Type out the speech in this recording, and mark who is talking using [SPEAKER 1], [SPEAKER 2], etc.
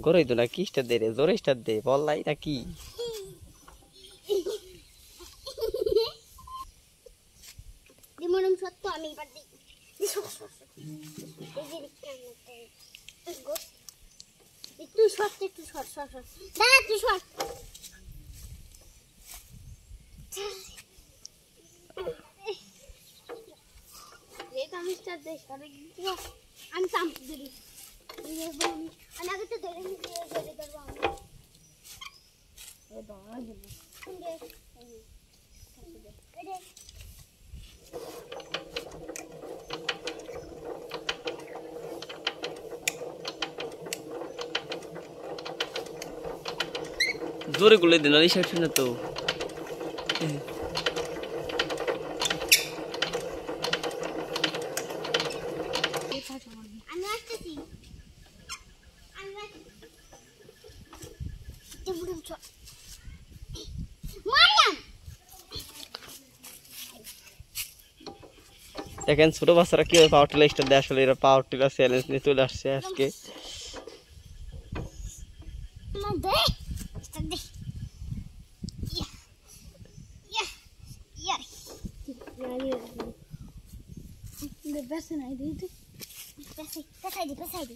[SPEAKER 1] গরই তো না কি স্টার দে রে, জোরে স্টার দে, বললাই না কি
[SPEAKER 2] মনম সত্য আমি এবার দিই একটু শর্ট দাঁড়া তুই শর্ট আমি চাম্প দিই আমি আগে তো ধরে ধরবো
[SPEAKER 1] জোরে গুলে দিন আর ইশার না তো
[SPEAKER 2] আমি আসতেছি
[SPEAKER 1] দেখেন ছোট বাচ্চারা কিভাবে পাওয়ার টিলার স্টার দেয়, আসলে এরা পাওয়ার টিলার চ্যালেঞ্জ নিয়ে চলে আসছে আজকে।
[SPEAKER 2] পেছাই দি